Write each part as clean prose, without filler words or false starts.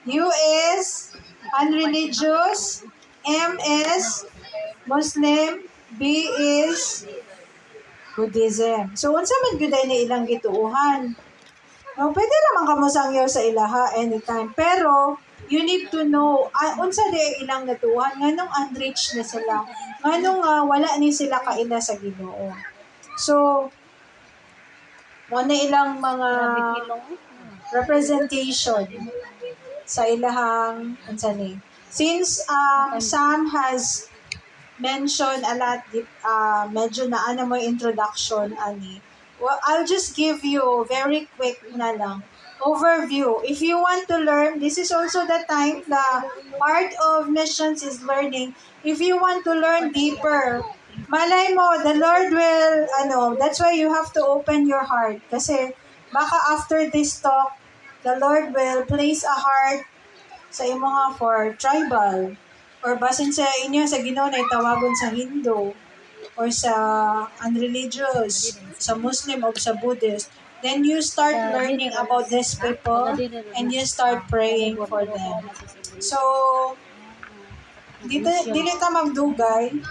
U is unreligious, M is Muslim, B is Buddhism. So, unsa man gyud na ilang gituuhan? No, pwede naman kamo sangyaw sa ilaha anytime. Pero, you need to know, unsa di ilang natuhan, nganong unreached na sila, nganong wala ni sila kaila sa Ginoo. So, mo na ilang mga representation sa ilahang, unsa ni. Since Sam has mentioned a lot, medyo naana mo introduction, ani. Well, I'll just give you very quick na lang overview. If you want to learn, this is also the time, the part of missions is learning. If you want to learn deeper, malay mo, the Lord will, that's why you have to open your heart. Kasi baka after this talk, the Lord will place a heart sa imo nga for tribal, or basin sa inyo sa Ginoo na itawagon sa Hindu, or sa unreligious, sa Muslim o sa Buddhist, then you start learning about these people and you start praying for them. So, dili ka magdugay.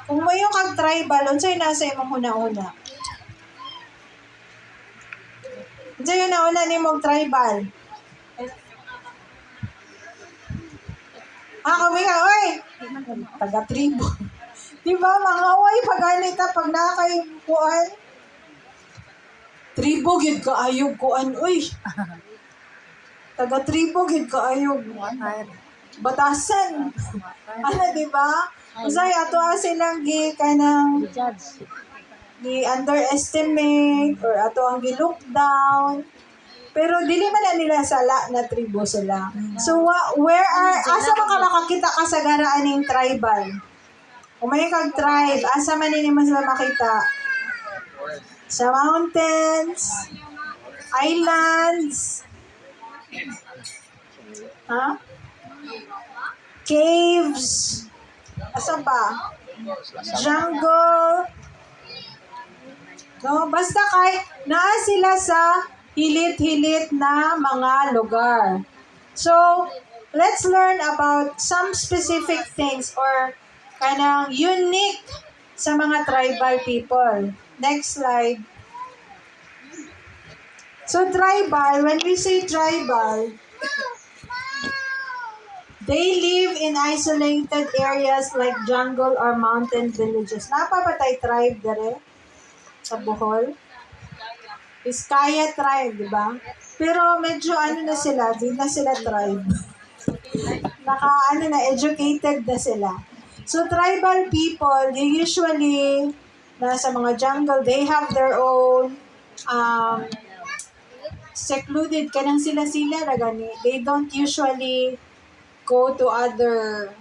Kung mayo kag tribal, unsay nasa imong huna-una? Unsay yung nauna nimong tribal? Kami ka, oy! Taga-tribo. Diba, mga way, pag-anita, pag nakakay kuan, tribo, gid kaayog kuan, uy. Taga-tribo, gid kaayog. Batasan. Ano, diba? Usay, ato silang kanang gi-underestimate, or ato ang gi-look down. Pero dili man na nila sala na tribo sila. So, asa man ka makakita ka sa garaaning tribal? Kung may kag tribe, asa man nini mas makita? Sa mountains, islands, caves, asa pa? Jungle. No, basta kay naa sila sa hilit-hilit na mga lugar. So, let's learn about some specific things or kanang unique sa mga tribal people. Next slide. So, tribal, when we say tribal, they live in isolated areas like jungle or mountain villages. Napapatay tribe dere sa Bohol. Iskaya tribe, di ba? Pero medyo na sila, di na sila tribe. Educated na sila. So tribal people, they usually nasa mga jungle, they have their own secluded kanang sila na gani. They don't usually go to other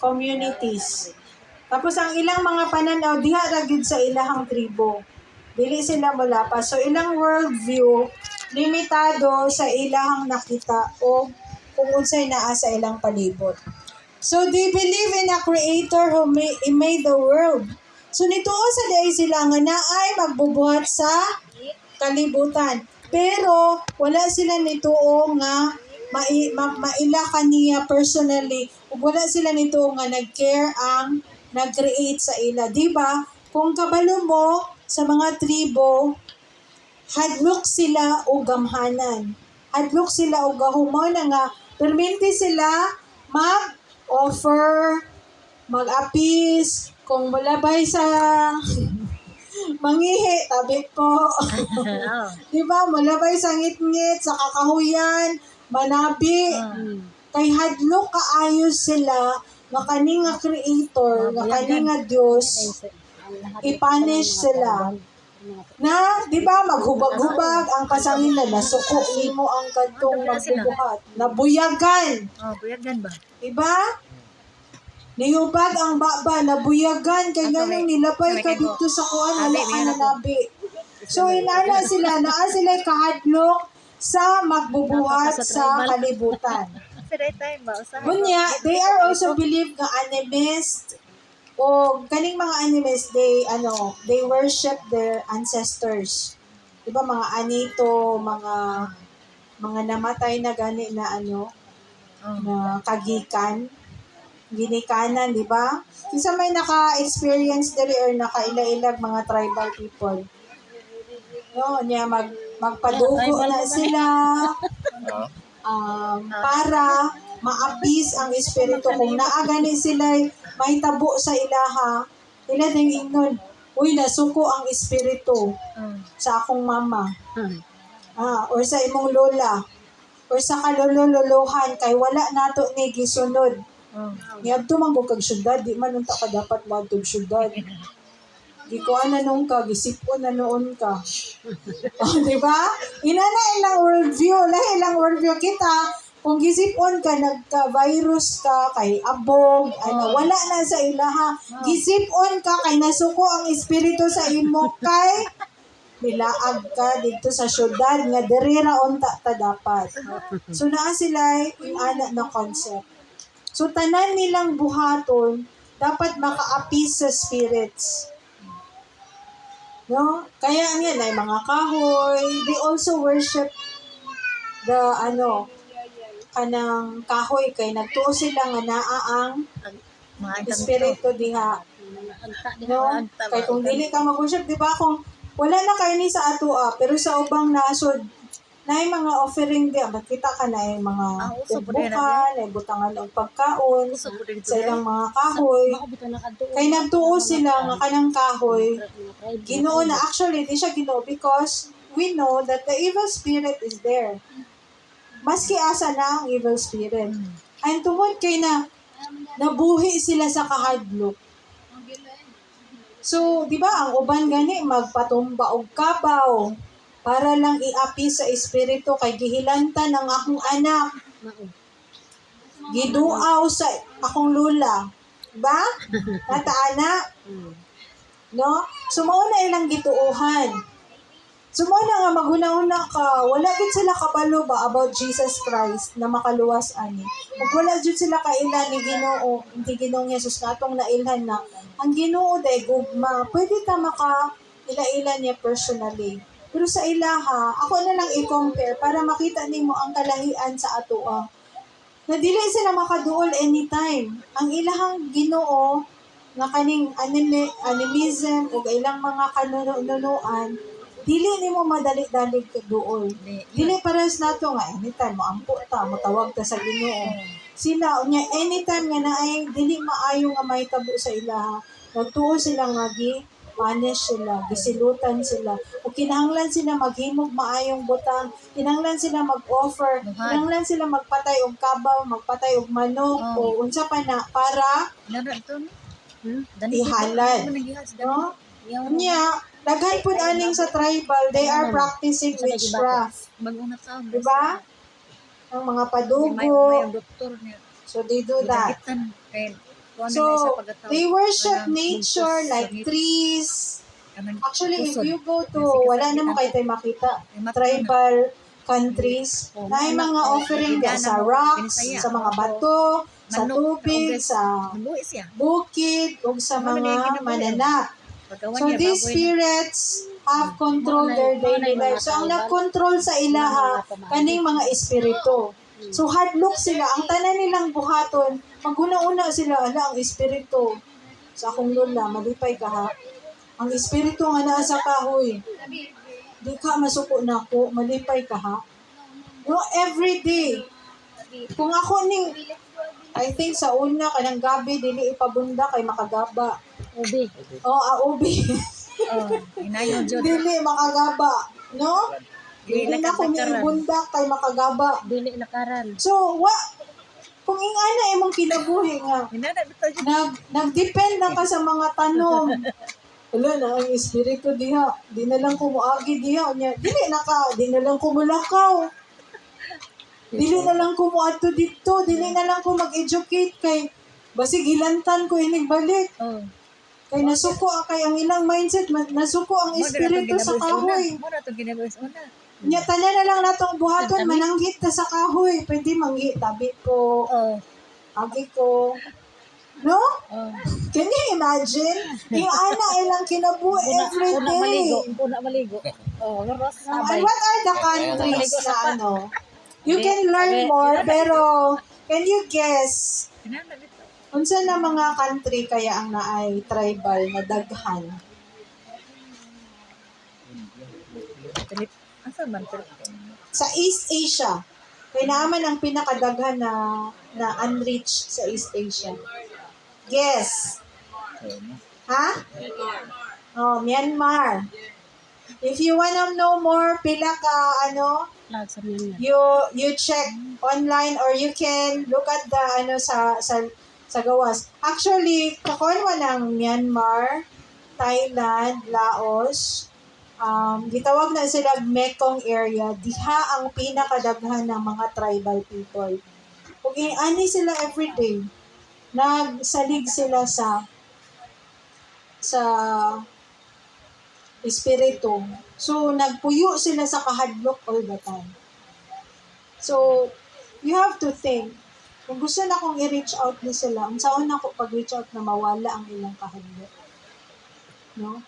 communities. Tapos ang ilang mga pananaw diha ra gyud sa ilahang tribo. Dili sila molapas. So ilang worldview limitado sa ilahang nakita o kung unsay naa sa ilang palibot. So they believe in a creator who made the world. So nituo sa day sila nga naay magbubuhat sa kalibutan. Pero wala sila nituo nga maila kaniya personally. Ug wala sila nituo nga nag-care ang nag-create sa ila. Diba? Kung kabalo mo sa mga tribo, hadlok sila o gamhanan. Hadlok sila o gahuman nga perminti sila mag-offer, mag-appease, kung mulabay sa mangihi, tabi ko. Diba? Mulabay sa ngit-ngit, sa kakahuyan, manabi. Kay hadlok kaayos sila nga kani nga creator, nga kani nga Dios, i-punish sila. Na, di ba, maghubag-hubag ang kasangilan, nasuko nimo ang kadtong magbubuhat. Nabuyagan. Buyagan ba? Di ba? Nihubag ang baba, nabuyagan, kay ganun nilapay ka dito sa kuan, wala ka na nabi. So, inana sila, naa sila kahadlok sa magbubuhat sa kalibutan. Bunya, they are also believed nga animist o kaning mga animist, they worship their ancestors. di ba mga anito, mga namatay na gani na na kagikan, ginikanan, di ba? Kinsa may naka-experience diri or nakaila-ilag mga tribal people. No, niya magpadugo na sila para maapis ang espiritu. Kung naagani sila may tabo sa ilaha, ila ding ingnon, uy, nasuko ang espiritu sa akong mama. Or sa imong lola. Or sa kalululuhan kay wala nato ni gisunod. Niadto man ko kag syudad, di man unta ka dapat moadtog syudad. Di ko nung ka, gisipon na noon ka. Di ba? Ina na ilang worldview, ilang worldview kita. Kung gisipon ka, nagka-virus ka, kay abog, wala na sa ilaha. Gisipon ka, kay nasuko ang espiritu sa imo, kay nilaag ka dito sa syudad, nga derira unta ta dapat. So naa sila yung anak na concept. So tanan nilang buhaton, dapat maka-appease sa spirits. No? Kaya nga na mga kahoy, they also worship the kanang kahoy kay nagtuo sila nga naa ang espiritu diha. No? Kay kung dili ka mag-worship, di ba, kung wala na kayo ni sa ato pero sa ubang nasod, na mga offering di, makita ka na yung mga bukan, na butangan og pagkaon, sa ilang mga kahoy. Kay nagtuo sila nga kanang kahoy, Ginoo na. Actually, di siya Ginoo because we know that the evil spirit is there. Maski asa na ang evil spirit. Ang tungod kay nabuhi sila sa kahadlok. So, di ba, ang uban gani, magpatumba og kabaw para lang iapi sa espiritu kay gihilanta ng akong anak. Giduaw sa akong lula. Ba? Tataana? No? Sumuuna ilang gituuhan. Sumuuna nga maghuna-una ka, wala gid sila kabalo ba about Jesus Christ na makaluwas ani. Ug wala jud sila kaila ni Ginoo, ni Ginoong Hesus natong nailhan na ang Ginoo day gugma. Pwede ta maka ila-ila niya personally. Pero sa ilaha, ako na lang i-compare para makita nimo ang kalahian sa atoa. Na dili sila makaduol anytime. Ang ilahang Ginoo nga kaning animism o ilang mga kanunuan, dili nimo madali-dalig kaduol. Dili pares nato nga anytime mo ampo ta, motawag ta sa Ginoo. Sila unya anytime nga naay dili maayo nga mahitabo sa ilaha, nagtuo sila nga punish sila, gisilutan sila. O kinahanglan sila maghimog maayong butang, kinahanglan sila mag-offer, kinahanglan sila magpatay og kabaw, magpatay og manok, o unsa pa na, para ihalal. No? Nya, daghan pud aning sa tribal, they are practicing witchcraft. Diba? Ang mga padugo. So they do that. So, they worship nature like trees. Actually, if you go to, wala naman kayo tayo makita, tribal countries, na yung mga offering din sa rocks, sa mga bato, sa tubig, sa bukid, o sa mga mananap. So, these spirits have control their daily life. So, ang nag-control sa ilaha, kaning mga espiritu. So, hadlok sila. Ang tanan nilang buhaton, maguna-una sila, ang espiritu. Sa akong lola, malipay ka ha. Ang espiritu nga naa sa kahoy. Di ka masuko na ako, malipay ka ha. No, every day. Kung ako I think sa una, kanang gabi, dili ipabunda kay makagaba. Ubi. Ubi. Dili makagaba. No? Dili na ko niibunda kay makagaba. Dili nakaran. So, kung ingana imong kinabuhi nga, nag-depend na ka sa mga tanom. Wala na ang espiritu diha. Di na lang ko muagi diha. Dili na lang ko mulakaw. Dili na lang ko muadto dito. Dili na lang ko mag-educate kay basig hilantan ko inig balik. Kay nasuko kay ang ilang mindset, nasuko ang espiritu sa kahoy. Nya tanan na lang natong buhaton, mananghit ta sa kahoy. Pwede manghit, tabi ko. Agi ko. No? Oh. Can you imagine? Yung ana ilang kinabuhi every Una maligo. day. Una maligo. Oh, loros. No? And Sabay. what are the countries Maligo na sa pa. ano? You can learn more, pero can you guess Kinala dito. unsa na mga country kaya ang naay tribal na daghan? Asa man? Sa East Asia. Kaya naman ang pinakadaghan na unreached sa East Asia. Guess. Ha? Oh, Myanmar. If you wanna know more, pila ka, Lag sa Myanmar. you check online or you can look at the, sa gawas. Actually, kakuha ng Myanmar, Thailand, Laos, gitawag na sila Mekong area, diha ang pinakadaghan ng mga tribal people. Kung ani sila everyday, nagsalig sila sa espiritu. So, nagpuyo sila sa kahadlok all the time. So, you have to think, kung gusto na kong i-reach out ni sila, unsaon ako pag-reach out na mawala ang ilang kahadlok. No?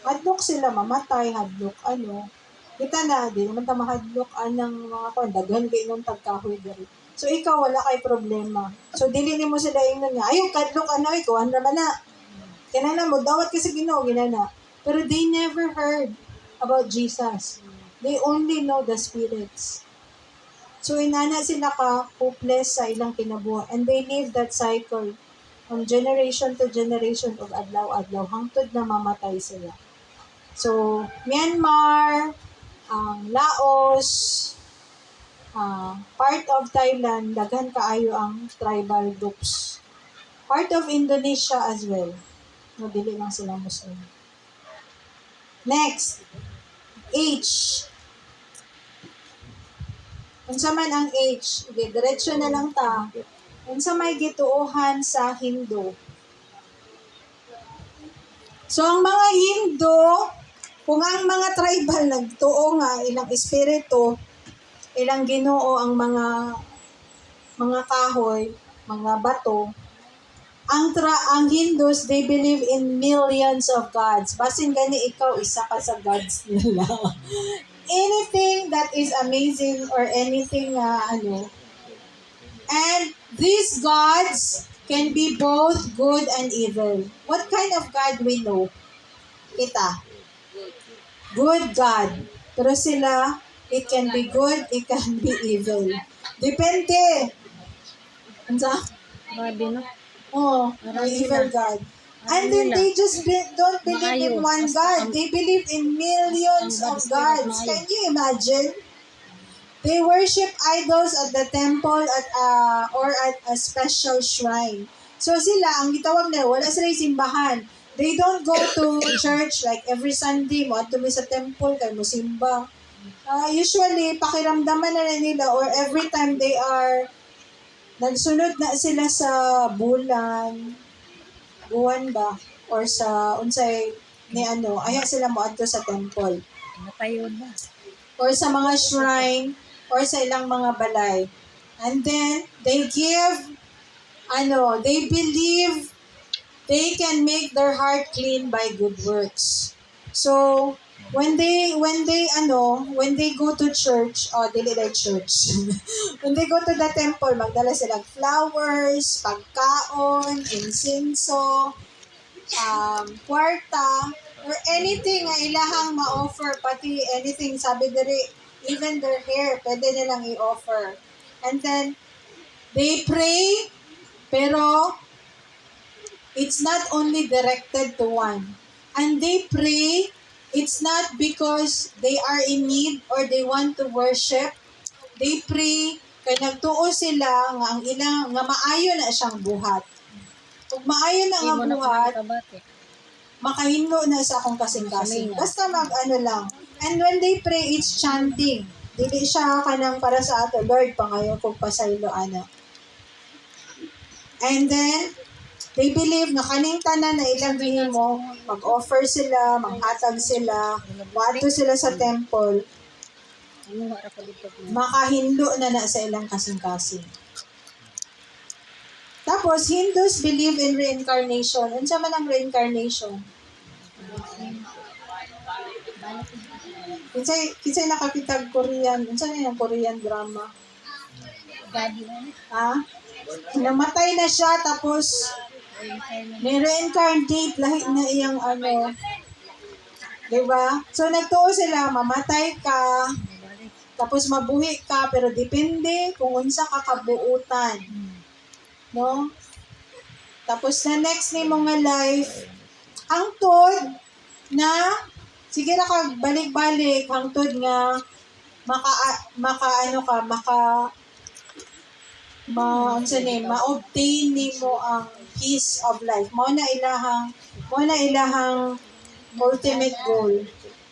Hadlok sila, mamatay, hadlok, kita na, di naman ta mahadlok, anang mga daghan kay nung tagkahoy diri. So, ikaw, wala kay problema. So, dili mo sila ingnan niya, ayaw, kadlok, ikaw, ano naman na. Kinana mo, dawat ka sa Ginoo, ginana. Pero they never heard about Jesus. They only know the spirits. So, inana sila ka hopeless sa ilang kinabuhi. And they live that cycle from generation to generation of adlaw-adlaw hangtod na mamatay sila. So, Myanmar, Laos, part of Thailand, daghan kaayo ang tribal groups. Part of Indonesia as well. No, dili lang sila Muslim. Next, H. Unsa man ang H? Okay, diretso na lang ta. Unsa may gituohan sa Hindu? So, ang mga Hindu, kung ang mga tribal nagtuo nga ilang espiritu, ilang Ginoo ang mga kahoy, mga bato, ang Hindus, they believe in millions of gods. Basin gani ikaw, isa ka sa gods nila. Anything that is amazing or anything, and these gods can be both good and evil. What kind of God we know? Kita. Good God. Pero sila, it can be good, it can be evil. Depende. Ansa? Babi, no? Oh, may evil God. And then they just don't believe in one God. They believe in millions of gods. Can you imagine? They worship idols at the temple or at a special shrine. So sila, ang gitawag nila, wala sila simbahan. They don't go to church like every Sunday, mo ato sa temple, kay mo simba. Usually, pakiramdaman na nila or every time they are nagsunod na sila sa buwan ba, or sa unsay ni aya sila moadto sa temple Natayon na. or sa mga shrine or sa ilang mga balay. And then they believe they can make their heart clean by good works. So when they go to church, dili like church. When they go to the temple, magdala silang flowers, pagkaon, insenso, kwarta, or anything nga ilahang ma-offer, pati anything, sabi diri, even their hair, pwede nilang i-offer. And then, they pray, pero it's not only directed to one. And they pray, it's not because they are in need or they want to worship. They pray, kaya nagtuo sila nga ang ilang, nga maayo na siyang buhat. Kung maayo na nga buhat, makahinlo na sa akong kasing-kasing. Basta lang. And when they pray, it's chanting. Dili siya kanang para sa ato, Lord, pangayo kong pasaylo, And then, they believe na kaning tanan na ilang gihimo, mag-offer sila, manghatag sila, maadto sila sa temple, makahinlo na sa ilang kasing-kasing. Tapos, Hindus believe in reincarnation. Unsa man ang reincarnation? Kinsay nakakitag Korean. Unsa na yung Korean drama? Ha? Namatay na siya, tapos ni-reincarnate, lahi na iyang ano. Diba? So, nagtuo sila, mamatay ka, tapos mabuhi ka, pero depende kung unsa ka kabuutan. No? Tapos na next ni mga life, hangtod na, sige na kag balik-balik, hangtod nga, ma-obtain nimo ang peace of life. Mo na ilahang ultimate goal.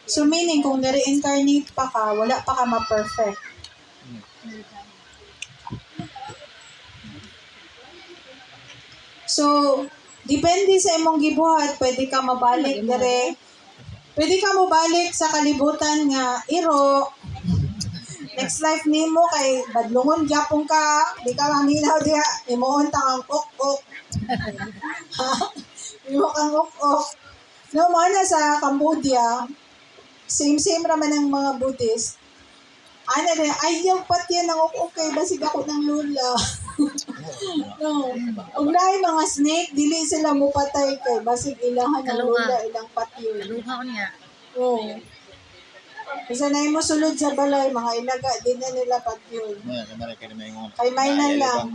So meaning, kung na-reincarnate pa ka, wala pa ka ma-perfect. So, depende sa imong gibuhat, pwede ka mabalik dire. Pwede ka mabalik sa kalibutan nga iro. Next life nimo kay badlungon gyapon ka, di ka maminaw diha, imuon ta kang ok-ok. Imo kang ok-ok. No, mo na sa Cambodia, same raman ang mga Buddhist. Ano rin, ayaw pati yan ng ok-ok, basig ako ng lula. No. Ug naay mga snake, dili sila mupatay kay basig ilahan ng lula, ilang patyo. Kaluha ko niya. Oo. Isa na mo sulod sa balay, mga ilaga, di na nila patyo. Kay may na lang.